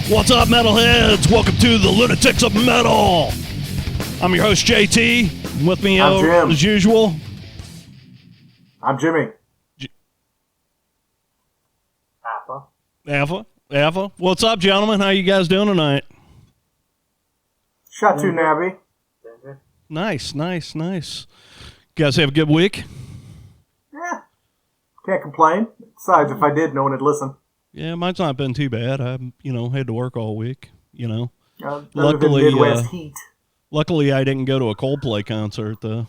What's up, metalheads? Welcome to the Lunatics of Metal. I'm your host, JT. With me as usual. I'm Jimmy. Alpha. What's up, gentlemen? How you guys doing tonight? Shot too nabby. Nice. You guys have a good week? Yeah. Can't complain. Besides, if I did, no one would listen. Yeah, mine's not been too bad. I, had to work all week, Luckily, Midwest heat. Luckily, I didn't go to a Coldplay concert, though.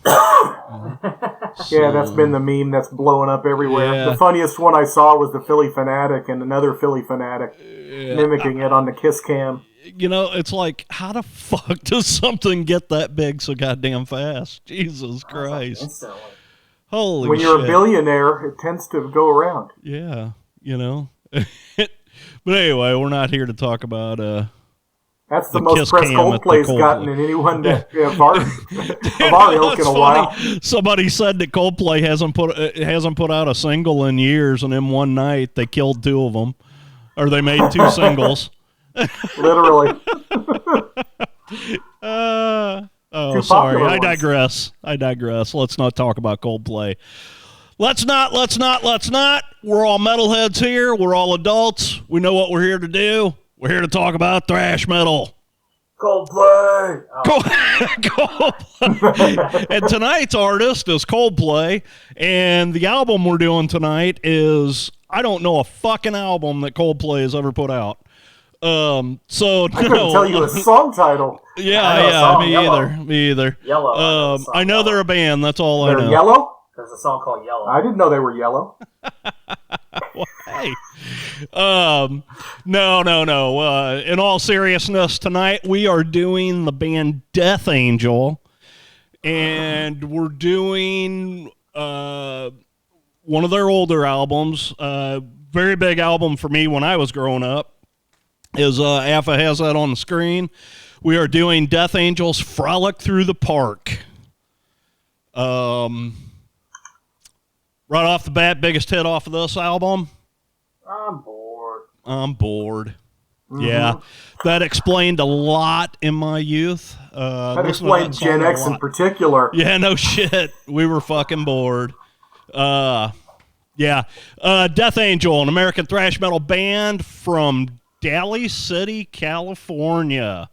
Yeah, that's been the meme that's blowing up everywhere. Yeah. The funniest one I saw was the Philly Fanatic and another Philly Fanatic mimicking it on the Kiss cam. It's like, how the fuck does something get that big so goddamn fast? Jesus Christ. Holy shit. When you're a billionaire, it tends to go around. Yeah, But anyway, we're not here to talk about that's the most press Coldplay's gotten in anyone that of our ilk in a while. Somebody said that Coldplay hasn't put out a single in years, and in one night they killed two of them, or they made two singles. Literally. Sorry. I digress. Let's not talk about Coldplay. Let's not. We're all metalheads here. We're all adults. We know what we're here to do. We're here to talk about thrash metal. Coldplay! Coldplay. And tonight's artist is Coldplay. And the album we're doing tonight is, I don't know a fucking album that Coldplay has ever put out. I couldn't tell you a song title. Me either. Yellow. I know they're a band. That's all I know. They're Yellow? There's a song called Yellow. I didn't know they were yellow. Well, hey. No. In all seriousness, tonight we are doing the band Death Angel, and we're doing one of their older albums. Very big album for me when I was growing up. Is Alpha has that on the screen. We are doing Death Angel's Frolic Through the Park. Right off the bat, biggest hit off of this album? I'm bored. Mm-hmm. Yeah, that explained a lot in my youth. That explained Gen X in particular. Yeah, no shit. We were fucking bored. Death Angel, an American thrash metal band from Daly City, California.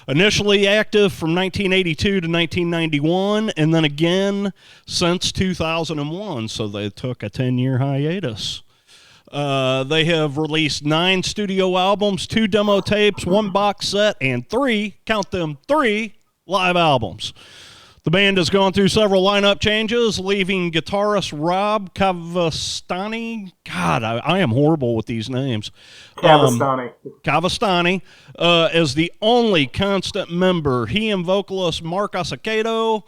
Initially active from 1982 to 1991, and then again since 2001, so they took a 10-year hiatus. They have released 9 studio albums, 2 demo tapes, 1 box set, and 3 live albums. The band has gone through several lineup changes, leaving guitarist Rob Kavastani. God, I am horrible with these names. Kavastani as the only constant member. He and vocalist Mark Acevedo,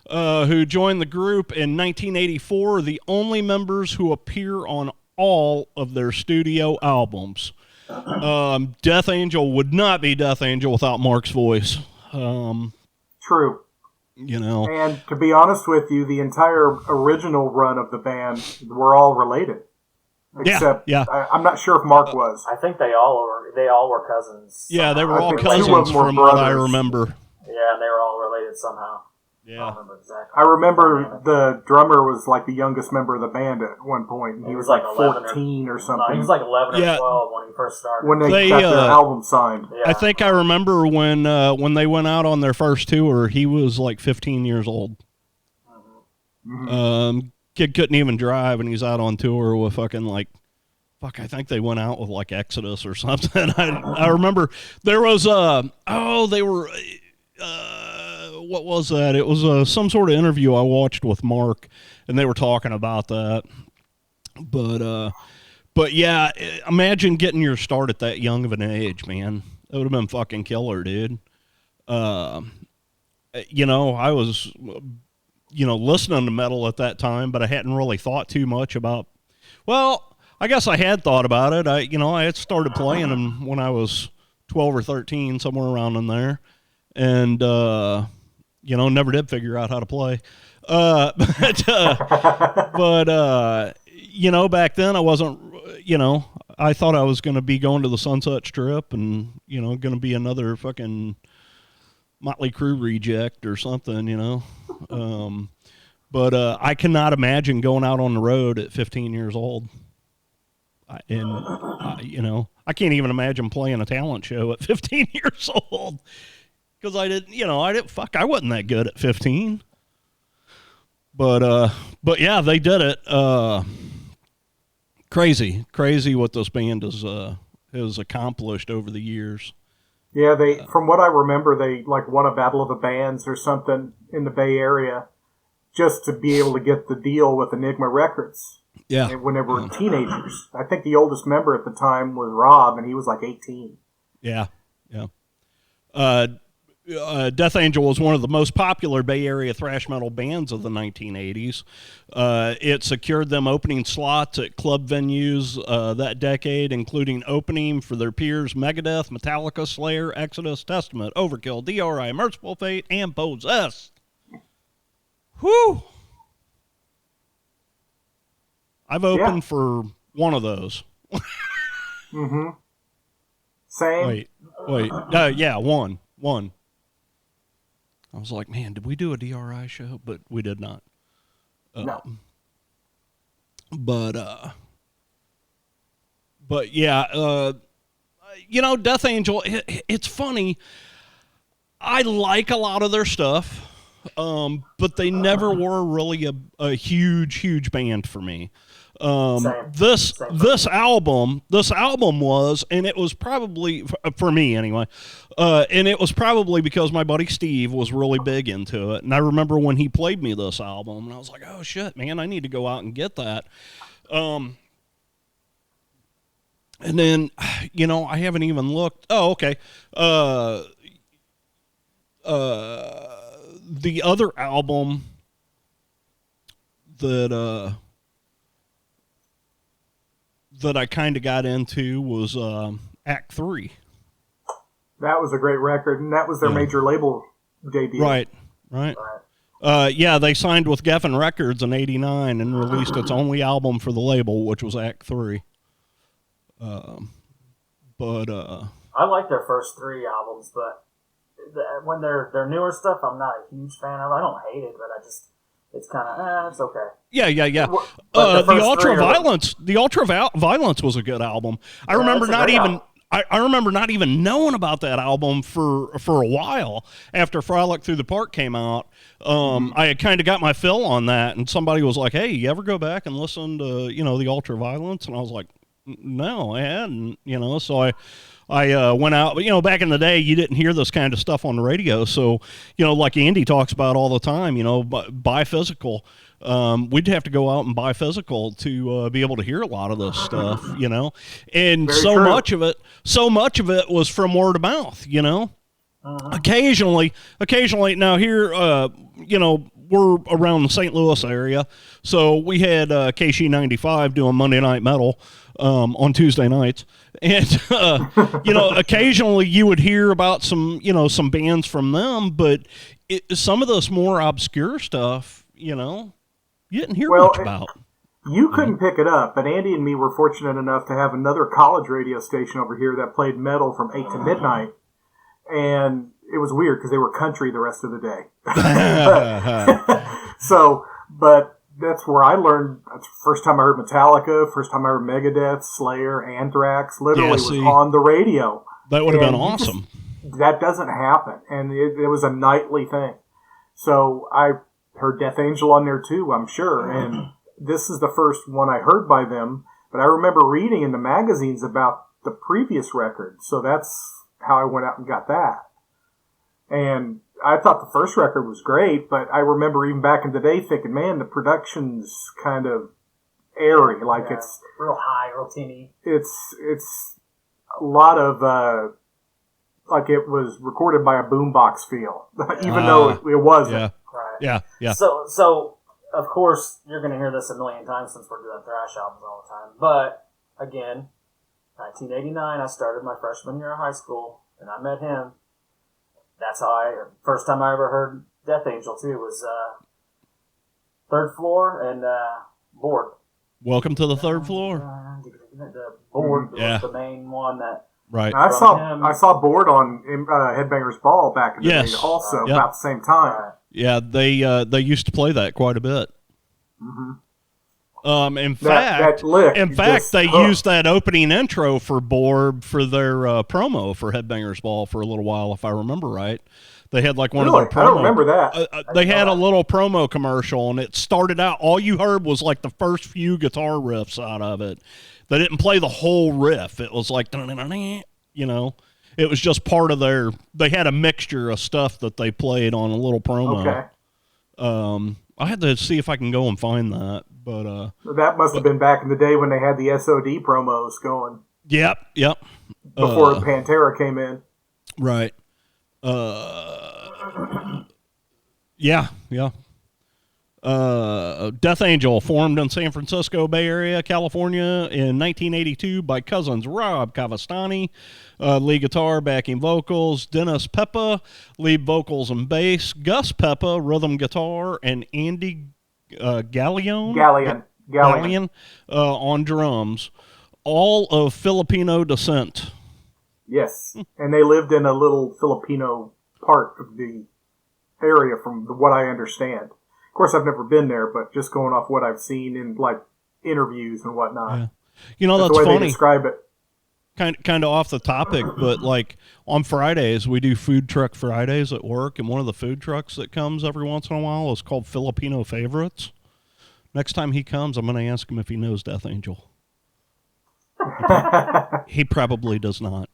who joined the group in 1984, are the only members who appear on all of their studio albums. Death Angel would not be Death Angel without Mark's voice. True. And to be honest with you, the entire original run of the band were all related. Except, I'm not sure if Mark was. I think they all were cousins. Yeah, they were all cousins from what I remember. Yeah, and they were all related somehow. Yeah. I don't remember exactly. I remember the drummer was like the youngest member of the band at one point. And he was like 14 or something. No, he was like 11 or 12 when he first started. When they got their album signed. Yeah. I think I remember when they went out on their first tour, he was like 15 years old. Mm-hmm. Kid couldn't even drive, and he's out on tour with fucking I think they went out with like Exodus or something. I remember there was what was that? It was some sort of interview I watched with Mark, and they were talking about that. But yeah, imagine getting your start at that young of an age, man. That would have been fucking killer, dude. I was, listening to metal at that time, but I hadn't really thought too much about. Well, I guess I had thought about it. I had started playing them when I was 12 or 13, somewhere around in there, and never did figure out how to play. But back then I wasn't, I thought I was going to be going to the Sunset Strip and, going to be another fucking Motley Crue reject or something, But I cannot imagine going out on the road at 15 years old. I can't even imagine playing a talent show at 15 years old because I wasn't that good at 15. But yeah, they did it. Crazy what this band has accomplished over the years. Yeah, from what I remember, they won a Battle of the Bands or something in the Bay Area just to be able to get the deal with Enigma Records. Yeah. When they were teenagers. I think the oldest member at the time was Rob, and he was 18. Yeah. Death Angel was one of the most popular Bay Area thrash metal bands of the 1980s. It secured them opening slots at club venues that decade, including opening for their peers Megadeth, Metallica, Slayer, Exodus, Testament, Overkill, DRI, Merciful Fate, and Possessed. Whew! I've opened for one of those. Mm-hmm. Same. Wait. Yeah, one. I was like, man, did we do a DRI show? But we did not. No. But yeah, Death Angel, it's funny. I like a lot of their stuff, but they never were really a huge band for me. This album was, and it was probably for me anyway, and it was probably because my buddy Steve was really big into it, and I remember when he played me this album, and I was like, oh shit, man, I need to go out and get that. And then, I haven't even looked. Oh, okay. The other album that I kind of got into was Act 3. That was a great record, and that was their major label debut. Right. Yeah, they signed with Geffen Records in '89 and released its only album for the label, which was Act 3. I like their first 3 albums, but when their newer stuff, I'm not a huge fan of. I don't hate it, but it's kind of, it's okay. Yeah. The Ultra Violence was a good album. I remember not even knowing about that album for a while after Frolic Through the Park came out. I had kind of got my fill on that, and somebody was like, "Hey, you ever go back and listen to the Ultra Violence?" And I was like, "No, I hadn't." So I went out, back in the day, you didn't hear this kind of stuff on the radio. So, like Andy talks about all the time, buy physical. We'd have to go out and buy physical to be able to hear a lot of this stuff, and Very so true. much of it was from word of mouth, Occasionally, now here, we're around the St. Louis area, so we had KC 95 doing Monday Night Metal on Tuesday nights. And, occasionally you would hear about some bands from them, but some of this more obscure stuff, you didn't hear much about. You couldn't pick it up, but Andy and me were fortunate enough to have another college radio station over here that played metal from 8 to midnight. And it was weird because they were country the rest of the day. But that's where I learned. That's the first time I heard Metallica, first time I heard Megadeth, Slayer, Anthrax, literally was on the radio. That would have been awesome. That doesn't happen. And it was a nightly thing. So I heard Death Angel on there too, I'm sure. And this is the first one I heard by them. But I remember reading in the magazines about the previous record. So that's how I went out and got that. And I thought the first record was great, but I remember even back in the day thinking, man, the production's kind of airy. It's real high, real teeny. It's a lot of, like it was recorded by a boombox feel, even though it wasn't. Yeah. Right. Yeah. So of course, you're going to hear this a million times since we're doing thrash albums all the time. But, again, 1989, I started my freshman year of high school, and I met him. That's how first time I ever heard Death Angel too was Third Floor and Board. Welcome to the third floor. The board Yeah. was the main one that. Right. I saw Board on Headbangers Ball back in the Yes. day, also Yep. about the same time. Right. Yeah, they used to play that quite a bit. Mm-hmm. In That fact, lick they just used that opening intro for Borb for their promo for Headbangers Ball for a little while, if I remember right. They had like one Really? of their promo. I don't remember that. They had a little promo commercial, and it started out. All you heard was like the first few guitar riffs out of it. They didn't play the whole riff. It was like, you know, it was just part of their. They had a mixture of stuff that they played on a little promo. Okay. I had to see if I can go and find that, but That must have been back in the day when they had the SOD promos going. Yep. Before Pantera came in. Right. Yeah. Death Angel formed in San Francisco Bay Area, California in 1982 by cousins Rob Cavastani, lead guitar, backing vocals, Dennis Peppa, lead vocals and bass, Gus Peppa, rhythm guitar, and Andy Gallion on drums, all of Filipino descent. Yes, and they lived in a little Filipino part of the area from what I understand. Of course, I've never been there, but just going off what I've seen in like interviews and whatnot. Yeah. You know, that's the way funny. They describe it. Kind of off the topic, but like on Fridays, we do food truck Fridays at work, and one of the food trucks that comes every once in a while is called Filipino Favorites. Next time he comes, I'm going to ask him if he knows Death Angel. He probably does not.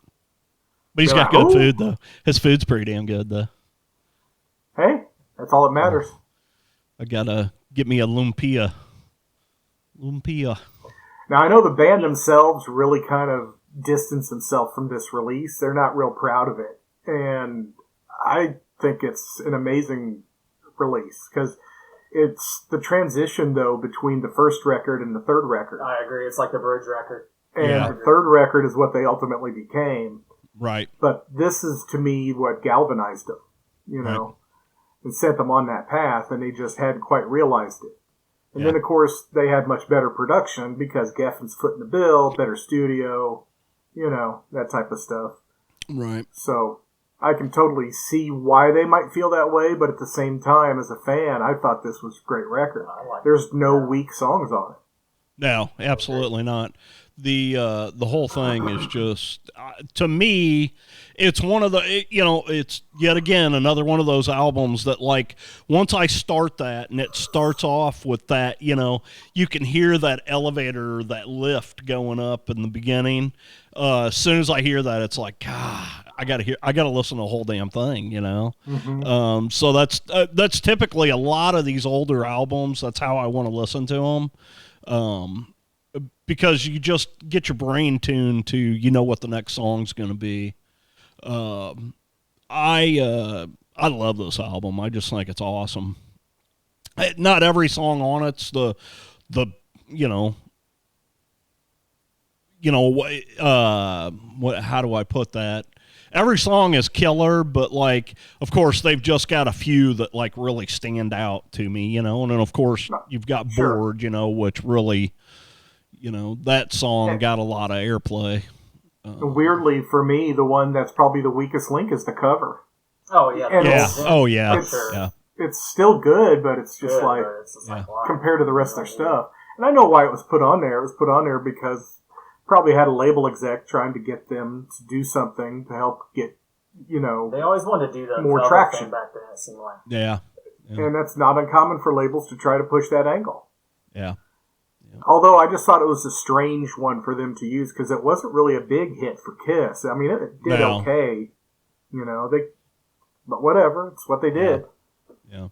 But he's got good food, though. His food's pretty damn good, though. Hey, that's all that matters. I got to get me a lumpia. Lumpia. Now, I know the band themselves really kind of distance themselves from this release. They're not real proud of it. And I think it's an amazing release because it's the transition, though, between the first record and the third record. I agree. It's like the bridge record. And the third record is what they ultimately became. Right. But this is, to me, what galvanized them, you know, and set them on that path, and they just hadn't quite realized it. And then, of course, they had much better production because Geffen's footing the bill, better studio, you know, that type of stuff. Right. So I can totally see why they might feel that way, but at the same time, as a fan, I thought this was a great record. There's no weak songs on it. No, absolutely not. The whole thing is just to me, it's one of the it's yet again another one of those albums that like once I start that and it starts off with that, you can hear that elevator, that lift going up in the beginning. As soon as I hear that, it's like, God, I gotta listen to the whole damn thing, Mm-hmm. So that's typically a lot of these older albums. That's how I want to listen to them. Because you just get your brain tuned to what the next song's going to be. I love this album. I just think it's awesome. Not every song on it's the how do I put that? Every song is killer, but like, of course, they've just got a few that like really stand out to me, and then of course you've got Bored, which really. That song got a lot of airplay. Weirdly, for me, the one that's probably the weakest link is the cover. Oh, yeah. And it's still good, but it's just compared to the rest of their stuff. And I know why it was put on there. It was put on there because probably had a label exec trying to get them to do something to help get, They always wanted to do that more traction back then, it seemed like. Yeah. And that's not uncommon for labels to try to push that angle. Yeah. Although I just thought it was a strange one for them to use because it wasn't really a big hit for Kiss. I mean, it did okay, but whatever. It's what they did. Yeah.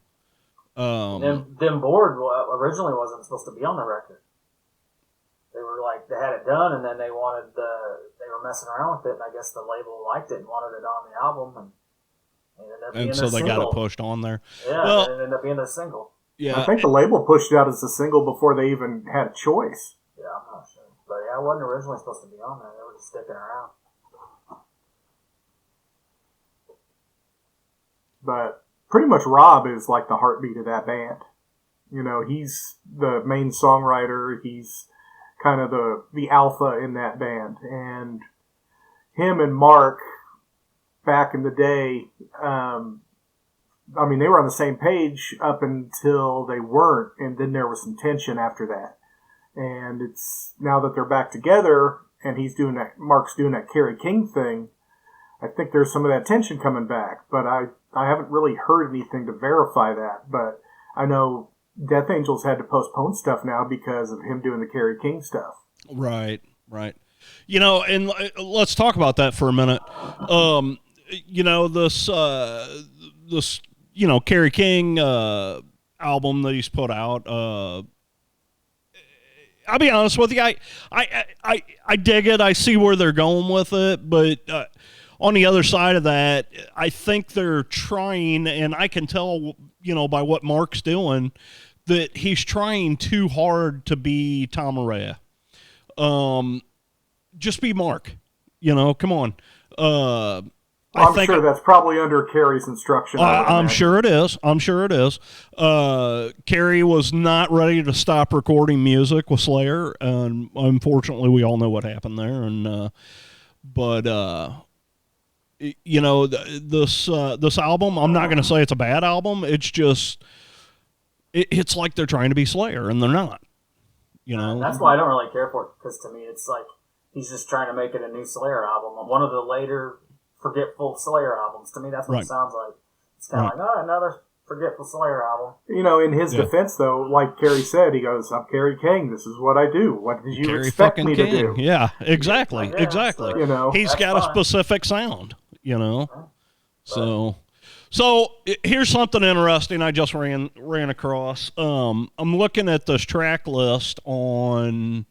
Them Bored originally wasn't supposed to be on the record. They were like, they had it done, and then they were messing around with it, and I guess the label liked it and wanted it on the album, and it ended up being a single. They got it pushed on there. Yeah, it ended up being a single. Yeah, I think the label pushed it out as a single before they even had a choice. Yeah, I'm not sure. But yeah, it wasn't originally supposed to be on there. They were just sticking around. But pretty much Rob is like the heartbeat of that band. You know, he's the main songwriter. He's kind of the alpha in that band. And him and Mark, back in the day, I mean, they were on the same page up until they weren't, and then there was some tension after that. And it's now that they're back together, and Mark's doing that Kerry King thing, I think there's some of that tension coming back. But I haven't really heard anything to verify that. But I know Death Angels had to postpone stuff now because of him doing the Kerry King stuff. Right. You know, and let's talk about that for a minute. You know, this Kerry King album that he's put out. I'll be honest with you, I dig it. I see where they're going with it, but on the other side of that, I think they're trying, and I can tell, you know, by what Mark's doing, that he's trying too hard to be Tom Araya. Just be Mark. You know, come on. I'm sure that's probably under Kerry's instruction. I'm sure it is. Kerry was not ready to stop recording music with Slayer, and unfortunately, we all know what happened there. And you know, this album, I'm not going to say it's a bad album. It's just it's like they're trying to be Slayer, and they're not. You know, that's why I don't really care for it, because to me, it's like he's just trying to make it a new Slayer album, one of the later forgetful Slayer albums. To me, that's what it sounds like. It's kind of like, oh, another forgetful Slayer album. You know, in his defense, though, like Kerry said, he goes, "I'm Kerry King. This is what I do. What did you Kerry expect me King. to do?" Yeah, exactly, exactly. So, you know, he's got a specific sound. You know, so here's something interesting I just ran across. I'm looking at this track list on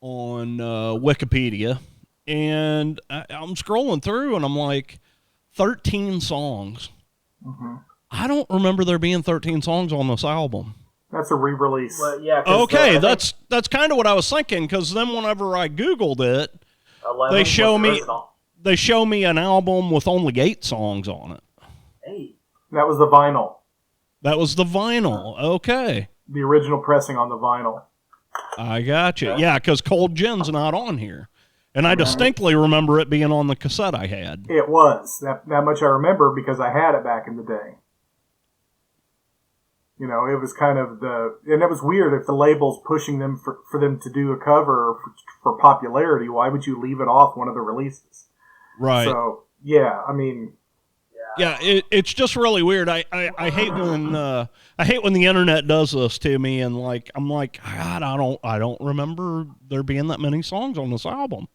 Wikipedia, and I'm scrolling through, and I'm like, 13 songs. Mm-hmm. I don't remember there being 13 songs on this album. That's a re-release. Well, yeah. Okay, that's kind of what I was thinking, because then whenever I Googled it, they show me an album with only 8 songs on it. 8? That was the vinyl. Okay. The original pressing on the vinyl. I got you. Yeah, because Cold Gin's not on here. And I distinctly remember it being on the cassette I had. It was. That much I remember because I had it back in the day. You know, it was kind of and it was weird if the label's pushing them for them to do a cover for popularity, why would you leave it off one of the releases? Right. So, yeah, I mean... Yeah, it's just really weird. I hate when the internet does this to me, and like I'm like, God, I don't remember there being that many songs on this album,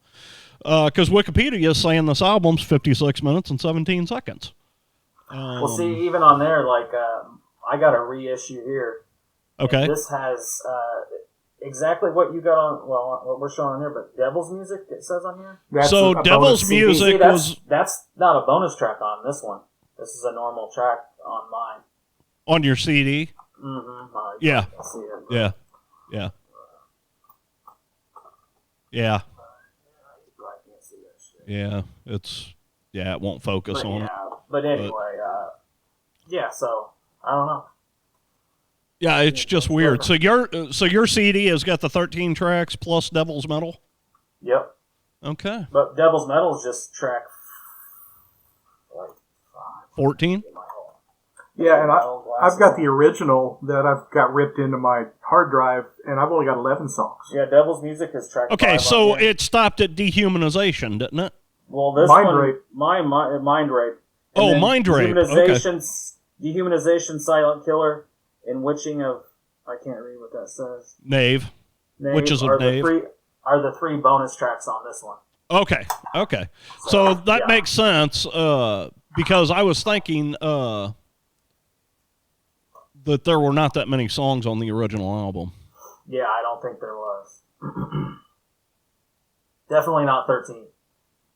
because Wikipedia is saying this album's 56 minutes and 17 seconds. Well, see, even on there, like I got a reissue here. Okay. This has exactly what you got on. Well, what we're showing on here, but Devil's Music, it says on here. So Devil's Music that's not a bonus track on this one. This is a normal track on mine. On your CD? Mm-hmm. Yeah. Yeah. Yeah. It won't focus on it. But anyway, so I don't know. Yeah, it's just weird. So your CD has got the 13 tracks plus Devil's Metal? Yep. Okay. But Devil's Metal is just track 14? Yeah, and I've got the original that I've got ripped into my hard drive, and I've only got 11 songs. Yeah, Devil's Music is track 5. Okay, so it stopped at Dehumanization, didn't it? Well, this Mind one... Rape. Mind Rape. Mind Rape. Dehumanization, Silent Killer, and Witching of... I can't read what that says. Knave. Witches of Knave. Are the 3 bonus tracks on this one. Okay. So that makes sense, because I was thinking that there were not that many songs on the original album. Yeah, I don't think there was. Definitely not 13.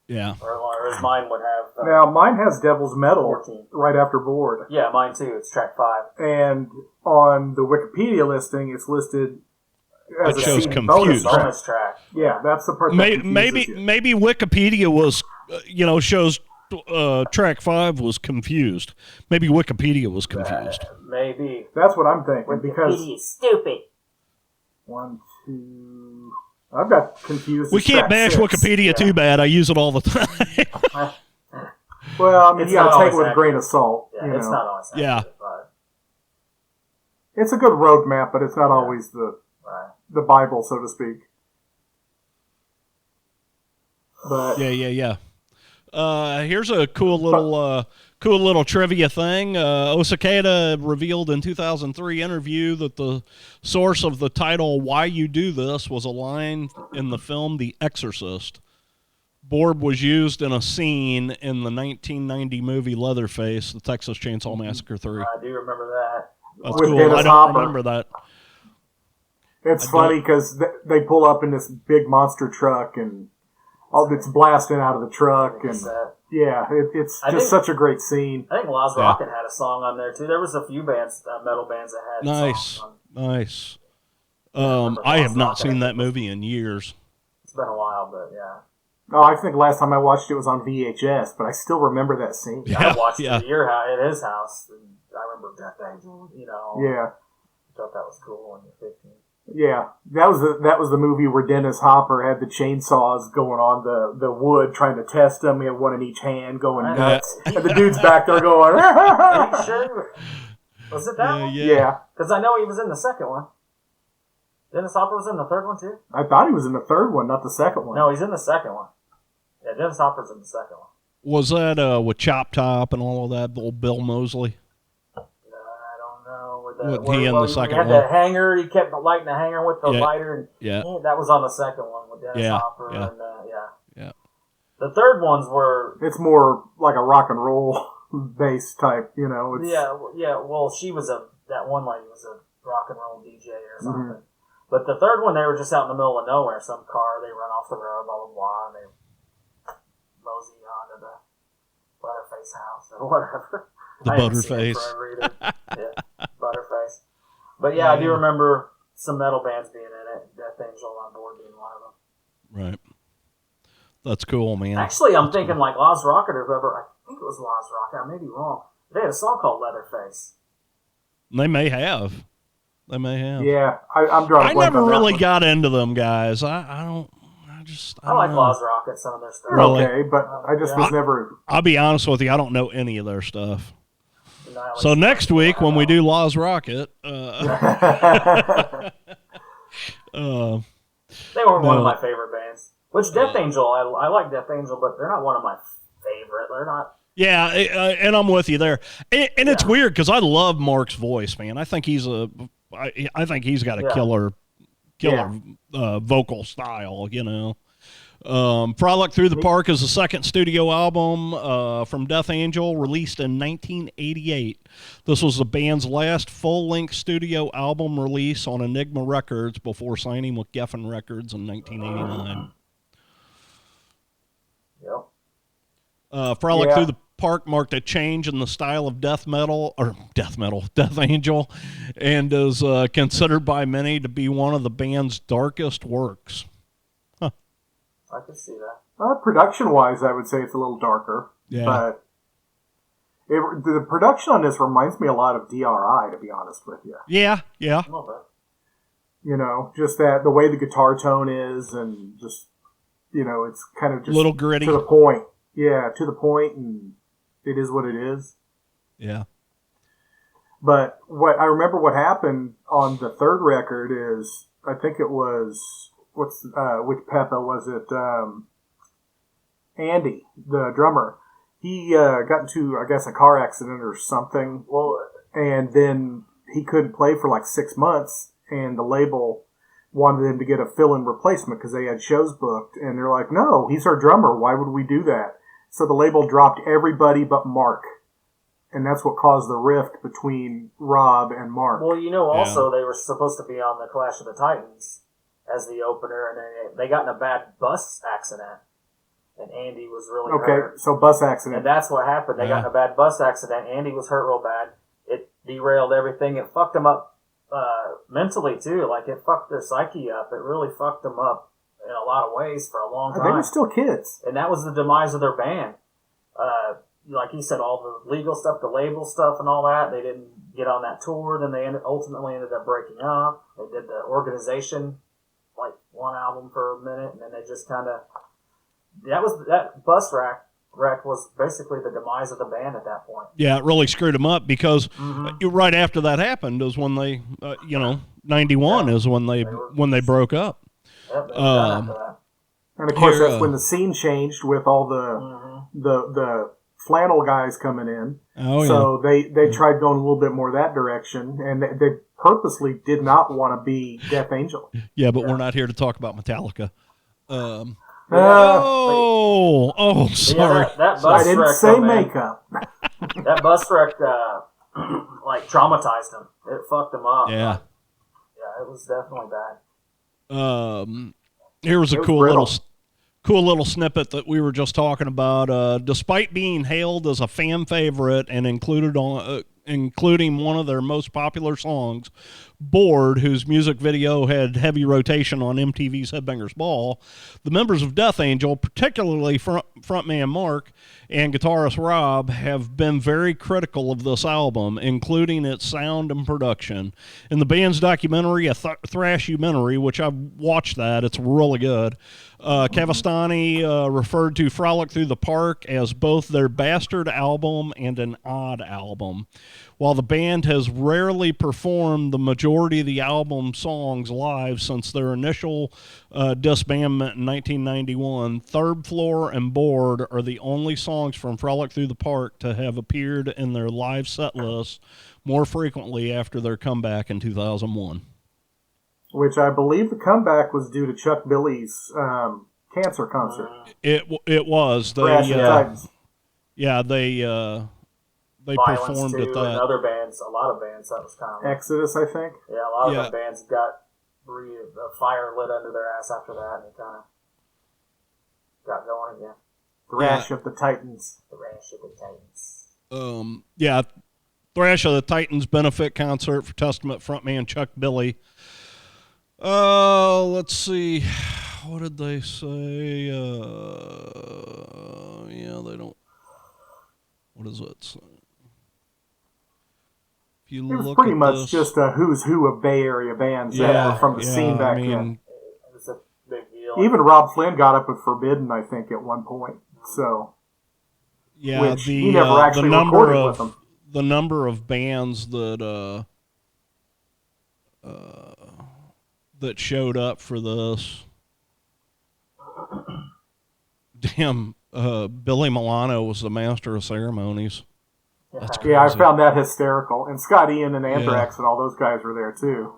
Yeah. Or as mine would have. Now, mine has Devil's Metal 14. right after Board. Yeah, mine too. It's track 5. And on the Wikipedia listing, it's listed as it shows a confused. bonus track. Yeah, that's the part that maybe Wikipedia was, shows track 5 was confused. Maybe Wikipedia was confused. Maybe. That's what I'm thinking. Because Wikipedia's stupid. 1, 2. I've got confused. We can't bash Wikipedia too bad. I use it all the time. Well, I mean, you gotta take it with a accurate. grain of salt. Yeah, you it's know. not always accurate, Yeah. but, It's a good roadmap, but it's not always right. the Bible, so to speak. But Yeah. Here's a cool little trivia thing. Osakeda revealed in 2003 interview that the source of the title "Why You Do This" was a line in the film The Exorcist. Board was used in a scene in the 1990 movie Leatherface, The Texas Chainsaw Massacre 3. I do remember that. That's With cool. Dennis I don't Hopper. remember that. it's funny because they pull up in this big monster truck and all that's blasting out of the truck, and yeah, it's just such a great scene. I think Loz Rocket had a song on there too. There was a few bands, metal bands that had Nice. songs on. Nice. I have not seen that movie in years. It's been a while, but yeah. Oh, I think last time I watched it was on VHS, but I still remember that scene. I watched it at your house, at his house, and I remember Death Angel. You know, Yeah, I thought that was cool when you're 15. yeah. That was the movie where Dennis Hopper had the chainsaws going on the wood, trying to test them. He had one in each hand, going nuts, and the dude's back there going. Are you sure? Was it that one? Yeah, Because I know he was in the second one. Dennis Hopper was in the third one too? I thought he was in the third one, not the second one. No, he's in the second one. Yeah, Dennis Hopper's in the second one. Was that with Chop Top and all of that, old Bill Mosley? I don't know. Wasn't he in the second he had one? the hanger. He kept lighting the hanger with the lighter. And Yeah. that was on the second one with Dennis Hopper. Yeah. And, Yeah. The third ones were... It's more like a rock and roll bass type, you know. It's, Yeah. Well, that one lady was a rock and roll DJ or something. Mm-hmm. But the third one, they were just out in the middle of nowhere. Some car, they run off the road, blah, blah, blah, and they mosey onto the Butterface house or whatever. The Butterface. Yeah, Butterface. But yeah, I do remember some metal bands being in it. Death Angel on board being one of them. Right. That's cool, man. Actually, I'm thinking like Loz Rocket or whoever. I think it was Loz Rocket. I may be wrong. They had a song called Leatherface. They may have. Yeah, I'm drawing. I never really got into them guys. I like Loz Rocket, some of their stuff. Really? Okay, but I just was never. I'll be honest with you. I don't know any of their stuff. So next week when we do Loz Rocket, they weren't one of my favorite bands. Which Death Angel, I like Death Angel, but they're not one of my favorite. They're not. Yeah, and I'm with you there. And it's weird because I love Mark's voice, man. I think he's got a killer vocal style, you know. Frolic Through the Park is the second studio album from Death Angel, released in 1988. This was the band's last full-length studio album release on Enigma Records before signing with Geffen Records in 1989. Yep. Frolic Through the Park marked a change in the style of Death Angel, and is considered by many to be one of the band's darkest works. I can see that. Production-wise, I would say it's a little darker. Yeah. But the production on this reminds me a lot of DRI, to be honest with you. Yeah. A little bit. You know, just that the way the guitar tone is, and just, you know, it's kind of just little gritty to the point. Yeah, to the point, and it is what it is. Yeah. But what I remember what happened on the third record is, I think it was which Peppa was it? Andy, the drummer. He got into, I guess, a car accident or something. Well, and then he couldn't play for like 6 months, and the label wanted him to get a fill-in replacement because they had shows booked, and they're like, "No, he's our drummer. Why would we do that?" So the label dropped everybody but Mark, and that's what caused the rift between Rob and Mark. Well, you know, also they were supposed to be on the Clash of the Titans as the opener, and they got in a bad bus accident, and Andy was really hurt. So bus accident. And that's what happened. They got in a bad bus accident. Andy was hurt real bad. It derailed everything. It fucked them up mentally, too. Like, it fucked their psyche up. It really fucked them up in a lot of ways for a long time. They were still kids. And that was the demise of their band. like he said, all the legal stuff, the label stuff, and all that. They didn't get on that tour. Then they ultimately ended up breaking up. They did the organization, like one album for a minute, and then they just kind of that bus wreck was basically the demise of the band at that point. Yeah, it really screwed them up because right after that happened is when they, 91 is when they broke up. Yep, they were done after that. And of course, that's when the scene changed with all the flannel guys coming in. Oh, so they tried going a little bit more that direction, and they purposely did not want to be Death Angel. Yeah, but we're not here to talk about Metallica. Sorry. Yeah, that bus I didn't wreck, say man, makeup. That bus wreck, like, traumatized him. It fucked him up. Yeah. Yeah, it was definitely bad. Here was a cool little snippet that we were just talking about. Despite being hailed as a fan favorite and including one of their most popular songs, Bored, whose music video had heavy rotation on MTV's Headbangers Ball, the members of Death Angel, particularly frontman Mark and guitarist Rob, have been very critical of this album, including its sound and production. In the band's documentary, a thrash-umentary, which I've watched that, it's really good, Cavastani referred to Frolic Through the Park as both their bastard album and an odd album. While the band has rarely performed the majority of the album songs live since their initial disbandment in 1991, Third Floor and Bored are the only songs from Frolic Through the Park to have appeared in their live set lists more frequently after their comeback in 2001. Which I believe the comeback was due to Chuck Billy's cancer concert. It was. Titans. Yeah, they Violence performed too, at that. And other bands, a lot of bands, that was kind of Exodus, I think. Yeah, a lot of them bands got a fire lit under their ass after that, and it kind of got going again. Thrash of the Titans. Thrash of the Titans. Thrash of the Titans benefit concert for Testament frontman Chuck Billy. Let's see. What did they say? They don't. What does it say? It was pretty much just a who's who of Bay Area bands from the scene back then. It was a big deal. Even Rob Flynn got up with Forbidden, I think, at one point. So, which he never actually recorded with them. The number of bands that that showed up for this. Damn, Billy Milano was the master of ceremonies. That's crazy. Yeah, I found that hysterical. And Scott Ian and Anthrax and all those guys were there too.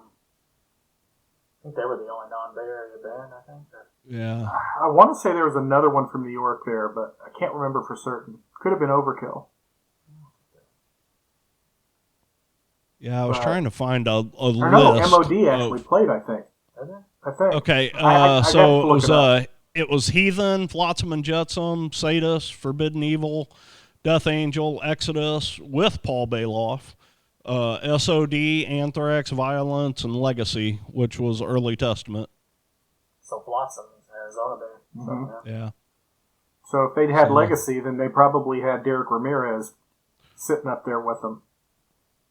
I think they were the only non-Bay Area band, I think. Yeah. I want to say there was another one from New York there, but I can't remember for certain. Could have been Overkill. Yeah, I was trying to find a list. No, MOD actually played, I think. I think. Okay, it was Heathen, Flotsam and Jetsam, Sadist, Forbidden Evil, Death Angel, Exodus, with Paul Bailoff, SOD, Anthrax, Violence, and Legacy, which was early Testament. So Flotsam, Arizona band. Mm-hmm. Yeah. So if they'd had Legacy, then they probably had Derek Ramirez sitting up there with them,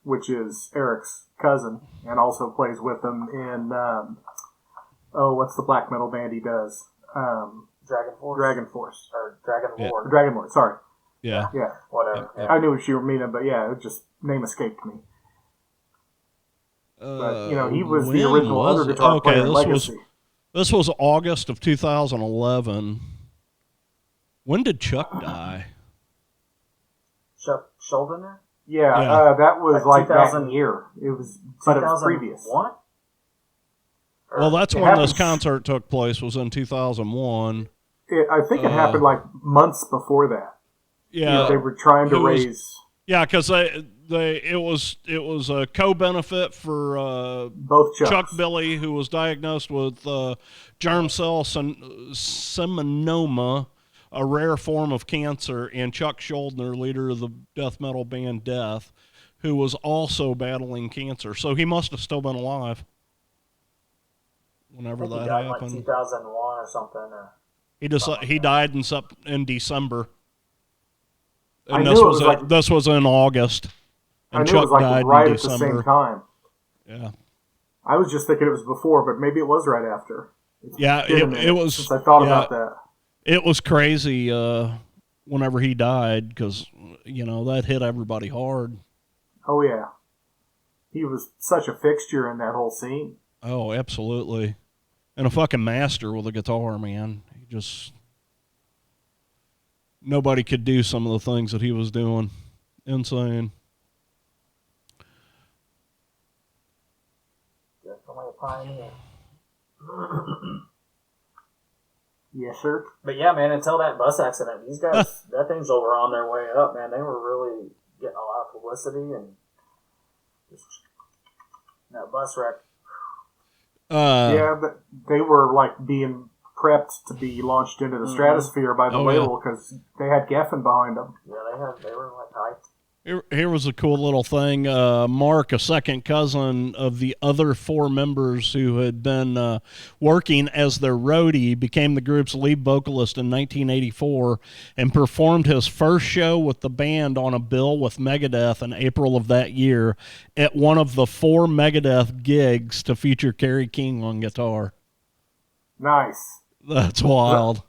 which is Eric's cousin, and also plays with them in, what's the black metal band he does? Dragon Force? Dragon Force. Or Dragon Lord. Dragon Lord, sorry. Yeah. Yeah. Whatever. Yeah. I knew what you were meaning, but yeah, it just, name escaped me. But, he was the original other guitar player in Legacy. This was August of 2011. When did Chuck die? Chuck Schuldiner? Yeah. That was like 2000, that year. It was, but it was previous. What? Well, that's when this concert took place, was in 2001. I think it happened like months before that. Yeah. They were trying to raise... Yeah, because it was a co-benefit for both Chuck Billy, who was diagnosed with germ cell seminoma, a rare form of cancer, and Chuck Schuldiner, leader of the death metal band Death, who was also battling cancer. So he must have still been alive whenever that died happened. Like 2001 or something. He died in December. I And knew it was like this was in August, I and knew it Chuck was like died right in at the same December. time. Yeah, I was just thinking it was before, but maybe it was right after. yeah, Been a minute it was. since I thought Yeah, about that. it was crazy. Whenever he died, because that hit everybody hard. Oh yeah, he was such a fixture in that whole scene. Oh, absolutely, and a fucking master with a guitar, man. He just nobody could do some of the things that he was doing. Insane. Definitely a pioneer. Yes, sir. But yeah, man, until that bus accident, these guys, Death Angel were on their way up, man. They were really getting a lot of publicity, and just that bus wreck. Yeah, but they were like being prepped to be launched into the stratosphere by the label because they had Geffen behind them. Yeah, they were like hyped. Here was a cool little thing. Mark, a second cousin of the other four members who had been working as their roadie, became the group's lead vocalist in 1984 and performed his first show with the band on a bill with Megadeth in April of that year at one of the 4 Megadeth gigs to feature Kerry King on guitar. Nice. That's wild.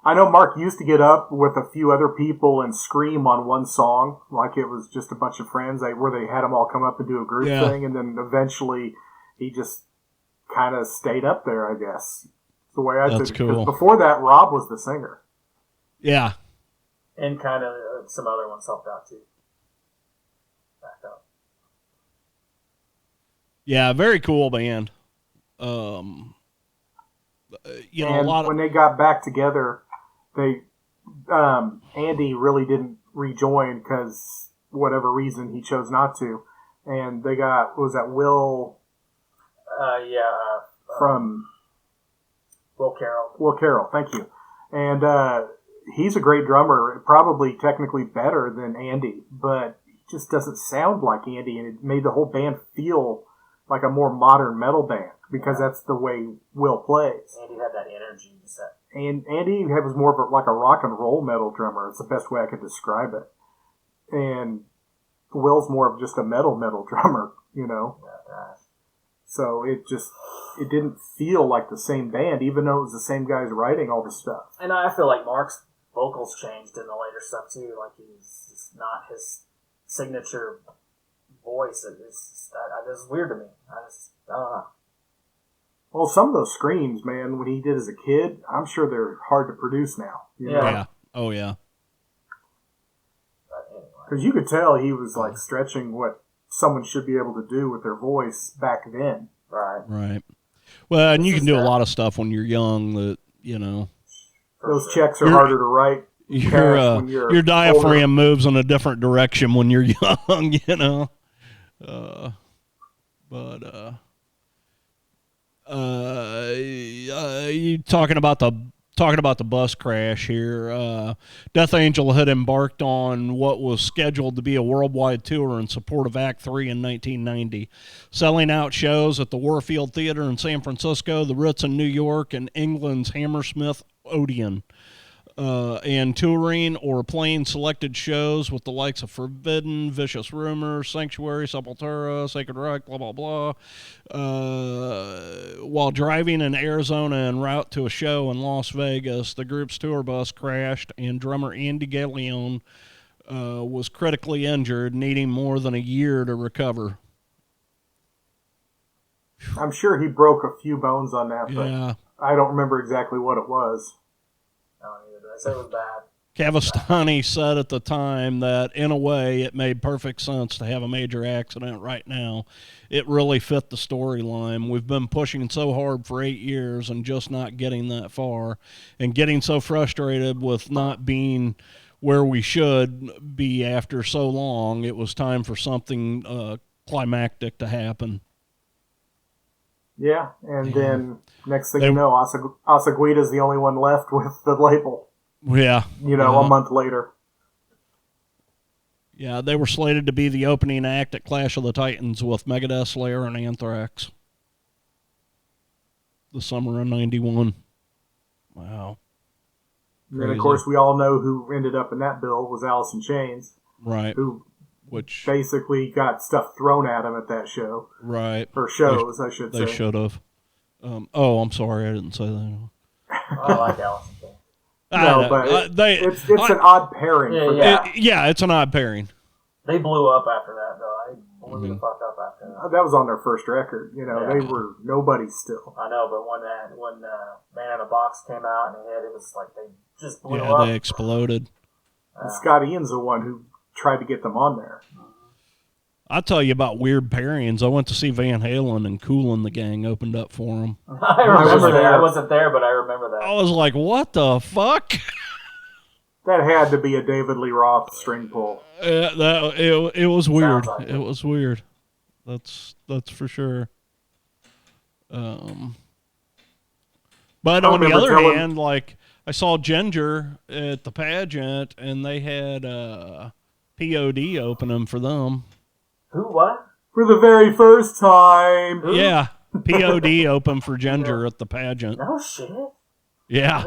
I know Mark used to get up with a few other people and scream on one song, like it was just a bunch of friends, where they had them all come up and do a group thing, and then eventually he just kind of stayed up there, I guess. That's the way I took it. Cool. Because before that, Rob was the singer. Yeah. And kind of some other ones helped out too. Back up. Yeah, very cool band. A lot of... when they got back together, they Andy really didn't rejoin because whatever reason he chose not to, and they got Will? From Will Carroll. Will Carroll, thank you, and he's a great drummer, probably technically better than Andy, but he just doesn't sound like Andy, and it made the whole band feel like a more modern metal band because that's the way Will plays. Andy had that energy set. And Andy was more of like a rock and roll metal drummer. It's the best way I could describe it. And Will's more of just a metal drummer, Yeah, So it didn't feel like the same band, even though it was the same guys writing all the stuff. And I feel like Mark's vocals changed in the later stuff too. Like it's not his signature voice. It's weird to me. I don't know. Well, some of those screams, man, when he did as a kid, I'm sure they're hard to produce now. You know? Yeah. Oh, yeah. Because you could tell he was like stretching what someone should be able to do with their voice back then. Right. Well, and you can do a lot of stuff when you're young that, Those checks are harder to write. Your diaphragm older. moves in a different direction when you're young, you talking about the bus crash here. Death Angel had embarked on what was scheduled to be a worldwide tour in support of Act 3 in 1990, selling out shows at the Warfield Theater in San Francisco, the Ritz in New York, and England's Hammersmith Odeon. And touring or playing selected shows with the likes of Forbidden, Vicious Rumors, Sanctuary, Sepultura, Sacred Reich, blah, blah, blah. While driving in Arizona en route to a show in Las Vegas, the group's tour bus crashed and drummer Andy Galeone was critically injured, needing more than a year to recover. I'm sure he broke a few bones on that, but I don't remember exactly what it was. I said it was bad. Cavastani said at the time that, in a way, it made perfect sense to have a major accident right now. It really fit the storyline. We've been pushing so hard for 8 years and just not getting that far, and getting so frustrated with not being where we should be after so long. It was time for something climactic to happen. Yeah, and then next thing you know, Asaguita's the only one left with the label. Yeah. A month later. Yeah, they were slated to be the opening act at Clash of the Titans with Megadeth, Slayer, and Anthrax. The summer of 91. Wow. And then, of course, we all know who ended up in that bill was Alice in Chains. Right. Which basically got stuff thrown at him at that show. Right. Or shows, I should say. They should have. I'm sorry, I didn't say that. I like Alice in Chains. No, but it's an odd pairing. It's an odd pairing. They blew up after that, though. They blew the fuck up after that. That was on their first record. They were nobody still. I know, but when Man in a Box came out and it hit, it was like they just blew up. They exploded. Scott Ian's the one who tried to get them on there. I'll tell you about weird pairings. I went to see Van Halen, and Kool and the Gang opened up for him. I remember that. I wasn't there, but I remember that. I was like, what the fuck? That had to be a David Lee Roth string pull. It was weird. Like it was weird. That's for sure. But on the other hand, like, I saw Ginger at the pageant, and they had POD opening for them. Who? What? For the very first time. Who? Yeah, POD opened for Ginger at the pageant. No shit. Yeah.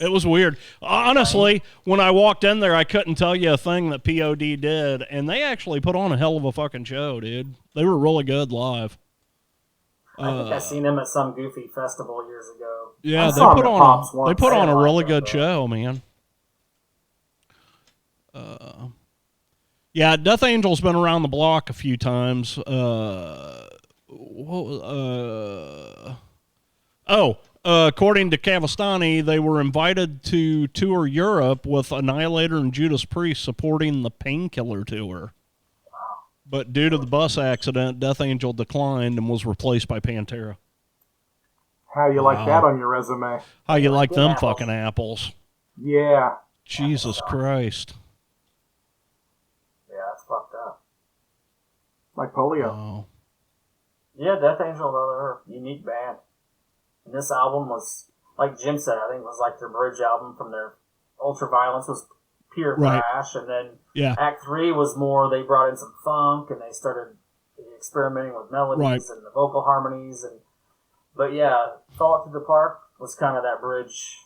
It was weird. Honestly, when I walked in there, I couldn't tell you a thing that POD did, and they actually put on a hell of a fucking show, dude. They were really good live. I think I seen them at some goofy festival years ago. Yeah, they put on a really good show, man. Yeah, Death Angel's been around the block a few times. According to Cavastani, they were invited to tour Europe with Annihilator and Judas Priest supporting the Painkiller tour. But due to the bus accident, Death Angel declined and was replaced by Pantera. How you like that on your resume? How you like them fucking apples? Yeah. Jesus Christ. Yeah, that's fucked up. Like polio. Oh. Yeah, Death Angel, though, they're a unique band. And this album was, like Jim said, I think it was like their bridge album from their Ultraviolence was pure thrash. And then Act 3 was more, they brought in some funk and they started experimenting with melodies and the vocal harmonies. But yeah, Frolic Through the Park was kind of that bridge.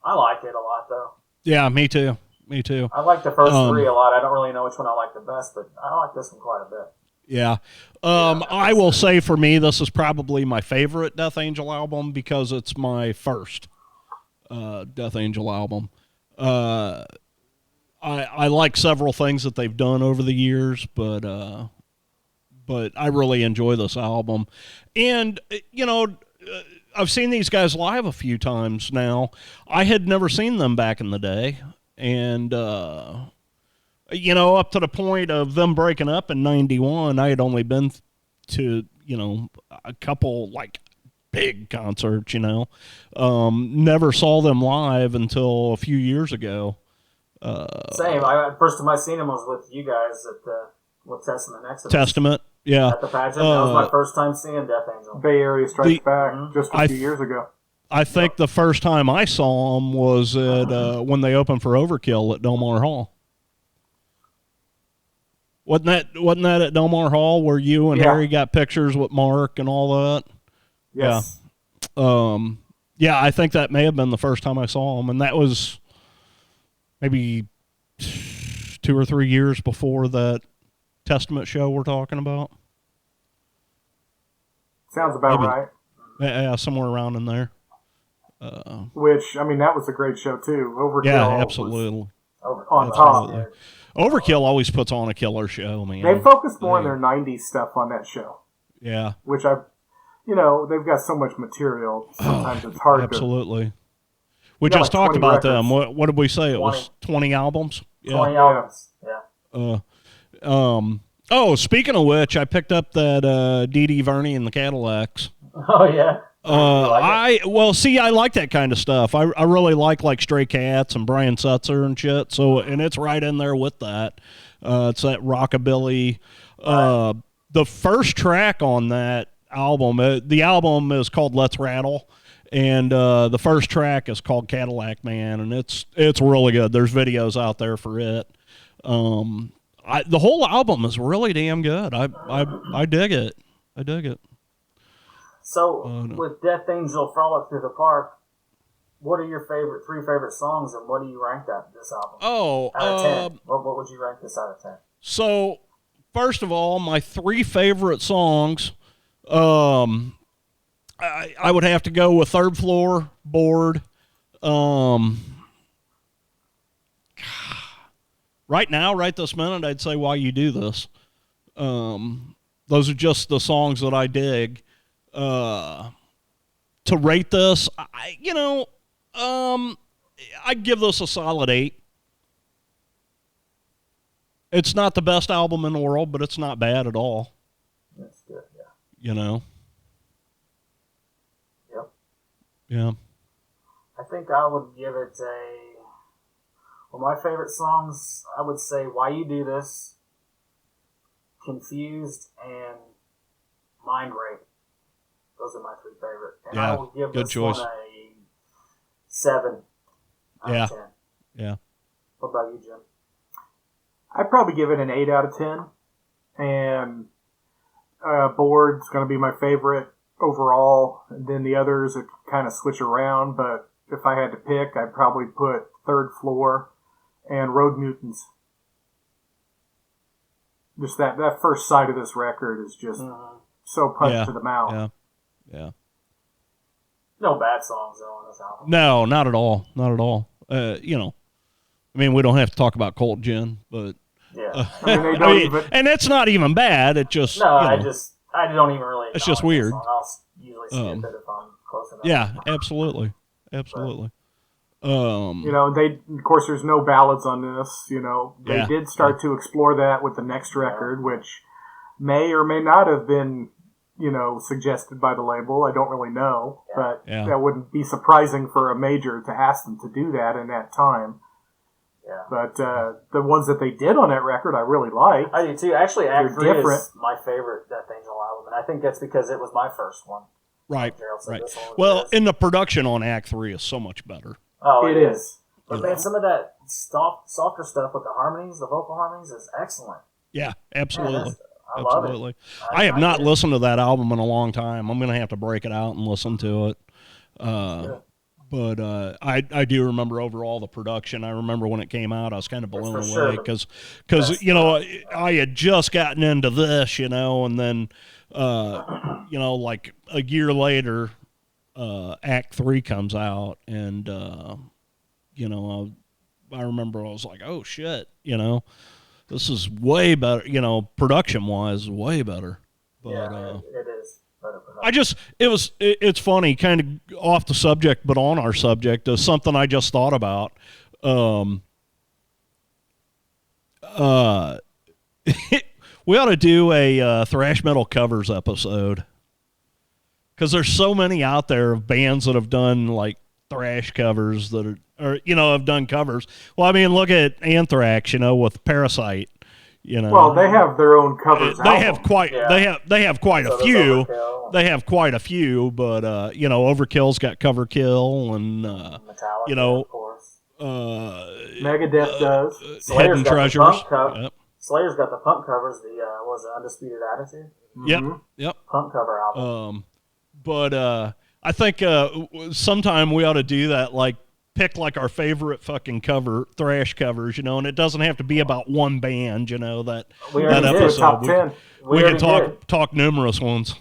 I liked it a lot, though. Yeah, me too. I like the first three a lot. I don't really know which one I like the best, but I like this one quite a bit. Yeah. I will say for me, this is probably my favorite Death Angel album because it's my first Death Angel album. I like several things that they've done over the years, but I really enjoy this album. And, I've seen these guys live a few times now. I had never seen them back in the day. And, up to the point of them breaking up in 91, I had only been to, a couple, like, big concerts, Never saw them live until a few years ago. Same. First time I seen them was with you guys at Testament, yeah. At the pageant. That was my first time seeing Death Angel. Bay Area Strikes Back just a few years ago. I think the first time I saw them was at when they opened for Overkill at Del Mar Hall. Wasn't that at Del Mar Hall where you and Harry got pictures with Mark and all that? Yes. Yeah. I think that may have been the first time I saw them, and that was maybe 2 or 3 years before that Testament show we're talking about. Sounds about right. Yeah, somewhere around in there. Which, that was a great show too. Overkill. Yeah, absolutely. On top. Overkill always puts on a killer show, man. They focused more on their 90s stuff on that show. Yeah. Which they've got so much material. Sometimes it's hard absolutely. We just talked about them. What did we say? 20. It was 20 albums? Yeah. 20 albums, yeah. Speaking of which, I picked up that D.D. Verney and the Cadillacs. Oh, yeah. I like that kind of stuff. I really like Stray Cats and Brian Setzer and shit. So, and it's right in there with that. It's that rockabilly. The first track on that album, the album is called Let's Rattle, and the first track is called Cadillac Man, and it's really good. There's videos out there for it. The whole album is really damn good. I dig it. So, with Death Angel Frolic Through the Park, what are your three favorite songs, and what do you rank this album? Oh, out of 10. What would you rank this out of 10? So, first of all, my three favorite songs, I would have to go with Third Floor, Bored. Right now, right this minute, I'd say Why You Do This. Those are just the songs that I dig. To rate this, I'd give this a solid 8. It's not the best album in the world, but it's not bad at all. That's good, yeah. You know? Yep. Yeah. I think I would give it my favorite songs, I would say Why You Do This, Confused, and Mind Rape. Those are my three favorite. And Yeah, I will give good this choice. one a 7 out of 10. Yeah. What about you, Jim? I'd probably give it an 8 out of 10. And Bored's going to be my favorite overall. And then the others that kind of switch around. But if I had to pick, I'd probably put Third Floor and Road Mutants. Just that first side of this record is just so punch to the mouth. Yeah. Yeah. No bad songs, though, on this album. No, not at all. Not at all. I mean, we don't have to talk about Colt Gin, but... Yeah. They don't even... And it's not even bad. It just... No, I don't even really... It's just weird. I'll usually skip it if I'm close enough. Yeah, absolutely. Absolutely. They, of course, there's no ballads on this. They did start to explore that with the next record, which may or may not have been, suggested by the label. I don't really know, but that wouldn't be surprising for a major to ask them to do that in that time. Yeah. But the ones that they did on that record, I really like. I do too. Actually, Act 3 different. is my favorite Death Angel album, and I think that's because it was my first one. Right. Right. This one was and the production on Act 3 is so much better. Oh, it is. But man, some of that softer stuff with the harmonies, the vocal harmonies, is excellent. Yeah, absolutely. Man, I love it. I have not listened to that album in a long time. I'm going to have to break it out and listen to it. But I do remember overall the production. I remember when it came out, I was kind of blown away because I had just gotten into this, and then like a year later, Act 3 comes out, and I remember I was like, oh shit, this is way better, production wise, way better. But, it is. It's funny, kind of off the subject, but on our subject, something I just thought about. We ought to do a thrash metal covers episode, because there's so many out there of bands that have done like thrash covers that have done covers. Well, I mean, look at Anthrax, with Parasite. Well, they have their own covers. They have quite a few. They have quite a few, but Overkill's got Cover Kill, and Metallica, of course. Megadeth does. Hidden Treasures. Slayer's got the punk covers. The was it Undisputed Attitude? Yep. Punk cover album. But I think sometime we ought to do that, like pick like our favorite fucking thrash covers, and it doesn't have to be about one band, that episode. Top 10. We can talk numerous ones.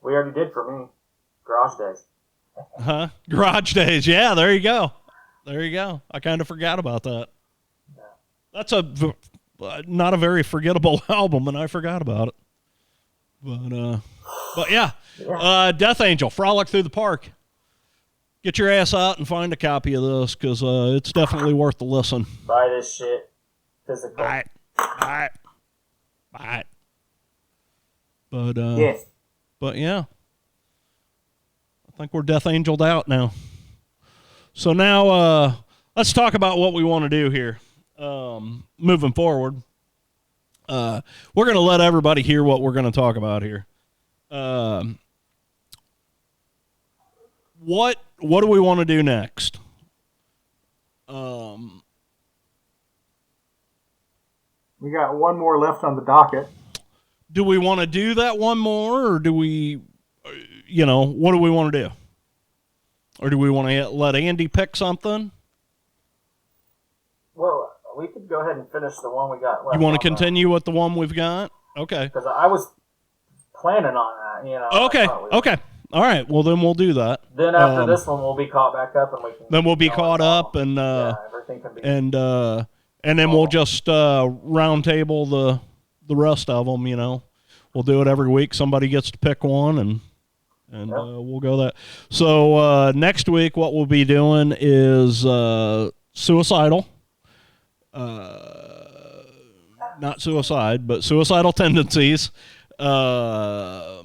We already did for me. Garage Days. Garage Days. Yeah, there you go. I kind of forgot about that. Yeah. That's not a very forgettable album, and I forgot about it. But yeah. Death Angel, Frolic Through the Park. Get your ass out and find a copy of this, because it's definitely worth the listen. Buy this shit. Physical. Buy it. But yes. But yeah, I think we're Death Angeled out now. So now let's talk about what we want to do here moving forward. We're going to let everybody hear what we're going to talk about here. What do we want to do next? We got one more left on the docket. Do we want to do that one more, or do we, what do we want to do? Or do we want to let Andy pick something? Well, we could go ahead and finish the one we got left. You want to continue with the one we've got? Okay. Because I was planning on that, you know. Okay. Okay. All right. Well, then we'll do that. Then after this one, we'll be caught back up, and we can. Then we'll be caught up, and everything can be. And then we'll just round table the rest of them. You know, we'll do it every week. Somebody gets to pick one, and we'll go that. So next week, what we'll be doing is suicidal. Not suicide, but suicidal tendencies. How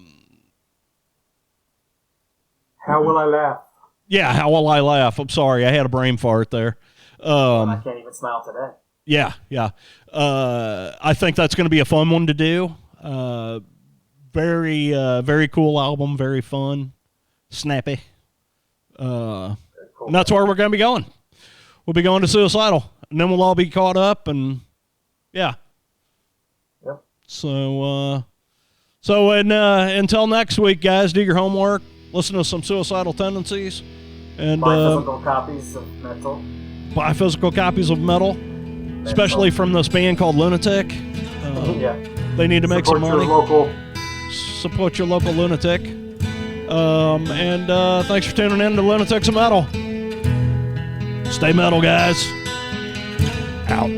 will I laugh? Yeah, how will I laugh? I'm sorry, I had a brain fart there. I can't even smile today. Yeah. I think that's going to be a fun one to do. Very cool album, very fun, snappy. Cool. And that's where we're going to be going. We'll be going to Suicidal, and then we'll all be caught up, and yeah. Yep. So until next week, guys, do your homework, listen to some Suicidal Tendencies, and buy physical copies of Metal. Buy physical copies of Metal, especially from this band called Lunatic. They need to make some money. Support your local Lunatic. And thanks for tuning in to Lunatics of Metal. Stay metal, guys. Out.